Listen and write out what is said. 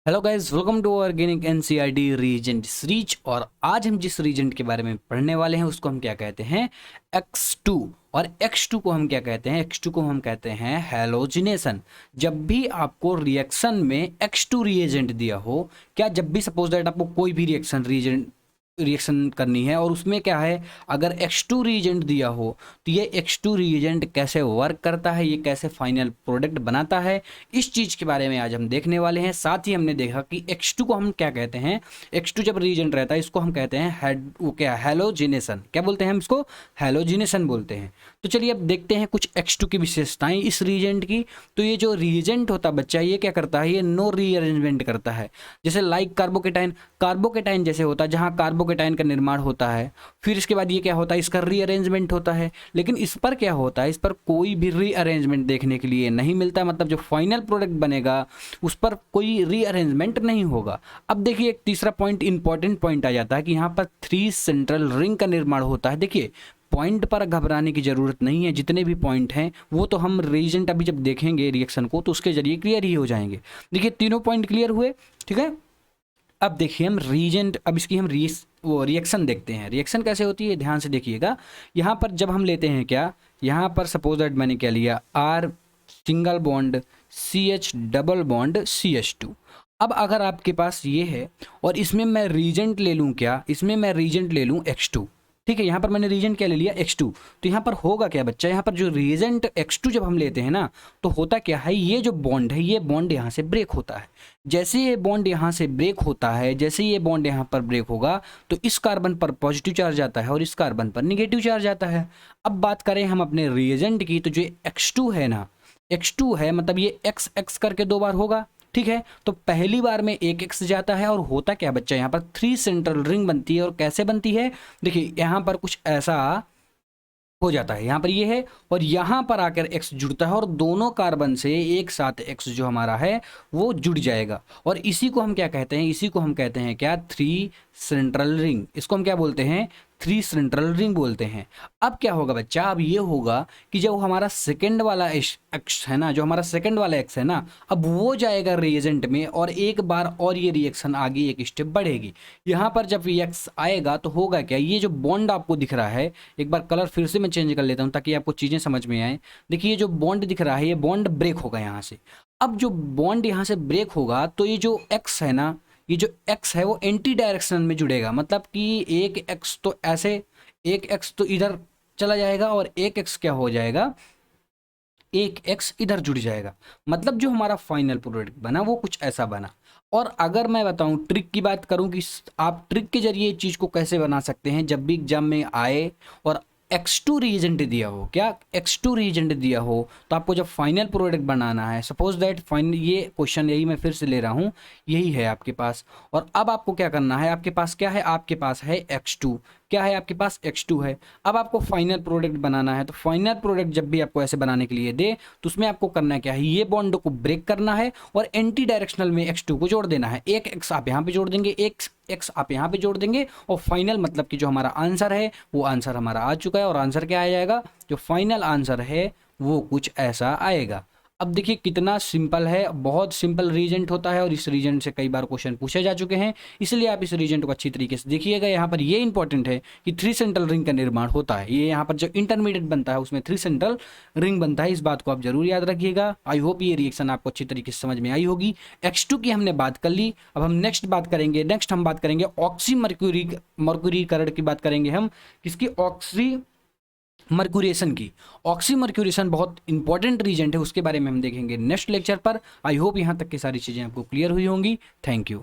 Hello guys, welcome to organic NCERT reagent series. और आज हम जिस रीजेंट के बारे में पढ़ने वाले हैं उसको हम क्या कहते हैं, X2। और X2 को हम क्या कहते हैं, X2 को हम कहते हैं हैलोजिनेशन। जब भी आपको रिएक्शन में X2 रिएजेंट दिया हो, क्या जब भी सपोज दैट आपको कोई भी रिएक्शन करनी है और उसमें क्या है, अगर X2 रिएजेंट दिया हो तो ये X2 रिएजेंट कैसे वर्क करता है, ये कैसे फाइनल प्रोडक्ट बनाता है, इस चीज़ के बारे में आज हम देखने वाले हैं। साथ ही हमने देखा कि X2 को हम क्या कहते हैं, X2 जब रिएजेंट रहता है इसको हम कहते हैं वो क्या, हैलोजिनेशन। क्या बोलते हैं हम इसको, हैलोजिनेशन बोलते हैं। तो चलिए अब देखते हैं कुछ X2 की विशेषताएं इस रिएजेंट की। तो ये जो रिएजेंट होता है बच्चा, ये क्या करता है, ये नो रीअरेंजमेंट करता है। जैसे लाइक कार्बोकेटाइन जैसे होता है, जहाँ कार्बोकेटाइन का निर्माण होता है, फिर इसके बाद ये क्या होता है, इसका रीअरेंजमेंट होता है। लेकिन इस पर क्या होता है, इस पर कोई भी रीअरेंजमेंट देखने के लिए नहीं मिलता। मतलब जो फाइनल प्रोडक्ट बनेगा उस पर कोई रीअरेंजमेंट नहीं होगा। अब देखिए एक तीसरा पॉइंट, इंपॉर्टेंट पॉइंट आ जाता है कि यहाँ पर 3 सेंट्रल रिंग का निर्माण होता है। देखिए पॉइंट पर घबराने की ज़रूरत नहीं है, जितने भी पॉइंट हैं वो तो हम रिएजेंट अभी जब देखेंगे रिएक्शन को तो उसके जरिए क्लियर ही हो जाएंगे। देखिए तीनों पॉइंट क्लियर हुए, ठीक है। अब देखिए हम रीजेंट, अब इसकी हम रिएक्शन देखते हैं। रिएक्शन कैसे होती है ध्यान से देखिएगा। यहाँ पर जब हम लेते हैं क्या, यहाँ पर सपोज दैट मैंने क्या लिया, R single bond CH double bond CH2। अब अगर आपके पास ये है और इसमें मैं रीजेंट ले लूँ क्या, इसमें मैं रीजेंट ले लूँ X2, ठीक है। यहाँ पर मैंने रीजेंट क्या ले लिया, X2। तो यहाँ पर होगा क्या बच्चा, यहाँ पर जो रीजेंट X2 जब हम लेते हैं ना, तो होता क्या है, ये जो बॉन्ड है ये बॉन्ड यहाँ से ब्रेक होता है। जैसे ये बॉन्ड यहाँ से ब्रेक होता है, जैसे ये बॉन्ड यहाँ पर ब्रेक होगा तो इस कार्बन पर पॉजिटिव चार्ज आता है और इस कार्बन पर निगेटिव चार्ज आता है। अब बात करें हम अपने रिएजेंट की, तो जो X2 है ना, X2 है मतलब ये x x करके 2 बार होगा, ठीक है। तो पहली बार में एक x जाता है और होता क्या बच्चा, यहाँ पर 3 सेंट्रल रिंग बनती है। और कैसे बनती है, देखिए यहाँ पर कुछ ऐसा हो जाता है, यहाँ पर ये है और यहाँ पर आकर X जुड़ता है और दोनों कार्बन से एक साथ X जो हमारा है वो जुड़ जाएगा। और इसी को हम क्या कहते हैं, इसी को हम कहते हैं क्या, 3 सेंट्रल रिंग। इसको हम क्या बोलते हैं, 3 सेंट्रल रिंग बोलते हैं। अब क्या होगा बच्चा, अब ये होगा कि जब हमारा सेकंड वाला एक्स है ना, जो हमारा सेकंड वाला एक्स है ना, अब वो जाएगा रिएजेंट में और एक बार और ये रिएक्शन आगे एक स्टेप बढ़ेगी। यहाँ पर जब एक्स आएगा तो होगा क्या, ये जो बॉन्ड आपको दिख रहा है, एक बार कलर फिर से मैं चेंज कर लेता हूँ ताकि आपको चीज़ें समझ में आए। देखिए ये जो बॉन्ड दिख रहा है ये बॉन्ड ब्रेक होगा यहाँ से। अब जो बॉन्ड यहाँ से ब्रेक होगा तो ये जो एक्स है ना, ये जो x है वो एंटी डायरेक्शन में जुड़ेगा। मतलब कि एक x तो ऐसे, एक x तो इधर चला जाएगा और एक x क्या हो जाएगा, एक x इधर जुड़ जाएगा। मतलब जो हमारा फाइनल प्रोडक्ट बना वो कुछ ऐसा बना। और अगर मैं बताऊं ट्रिक की बात करूं कि आप ट्रिक के जरिए चीज़ को कैसे बना सकते हैं, जब भी एग्जाम में आए और X2 रीजेंट दिया हो, क्या X2 रीजेंट दिया हो, तो आपको जब फाइनल प्रोडक्ट बनाना है, सपोज दैट फाइनल, ये क्वेश्चन यही मैं फिर से ले रहा हूँ, यही है आपके पास। और अब आपको क्या करना है, आपके पास क्या है, आपके पास है X2, क्या है आपके पास X2 है। अब आपको फाइनल प्रोडक्ट बनाना है, तो फाइनल प्रोडक्ट जब भी आपको ऐसे बनाने के लिए दे तो उसमें आपको करना क्या है, ये बॉन्ड को ब्रेक करना है और एंटी डायरेक्शनल में X2 को जोड़ देना है। एक x आप यहाँ पे जोड़ देंगे, एक x आप यहाँ पे जोड़ देंगे और फाइनल मतलब कि जो हमारा आंसर है वो आंसर हमारा आ चुका है। और आंसर क्या आ जाएगा, जो फाइनल आंसर है वो कुछ ऐसा आएगा। अब देखिए कितना सिंपल है, बहुत सिंपल रीजेंट होता है और इस रीजेंट से कई बार क्वेश्चन पूछे जा चुके हैं, इसलिए आप इस रीजेंट को अच्छी तरीके से देखिएगा। यहाँ पर ये इंपॉर्टेंट है कि 3 सेंट्रल रिंग का निर्माण होता है। ये यहाँ पर जो इंटरमीडिएट बनता है उसमें 3 सेंट्रल रिंग बनता है, इस बात को आप जरूर याद रखिएगा। आई होप ये रिएक्शन आपको अच्छी तरीके से समझ में आई होगी। X2 की हमने बात कर ली, अब हम नेक्स्ट हम बात करेंगे ऑक्सी मर्क्यूरीकरण की बात करेंगे हम, किसकी, ऑक्सी मर्क्यूरेशन की। ऑक्सी मर्क्यूरेशन बहुत इंपॉर्टेंट रीजेंट है, उसके बारे में हम देखेंगे नेक्स्ट लेक्चर पर। आई होप यहाँ तक की सारी चीज़ें आपको क्लियर हुई होंगी। Thank you.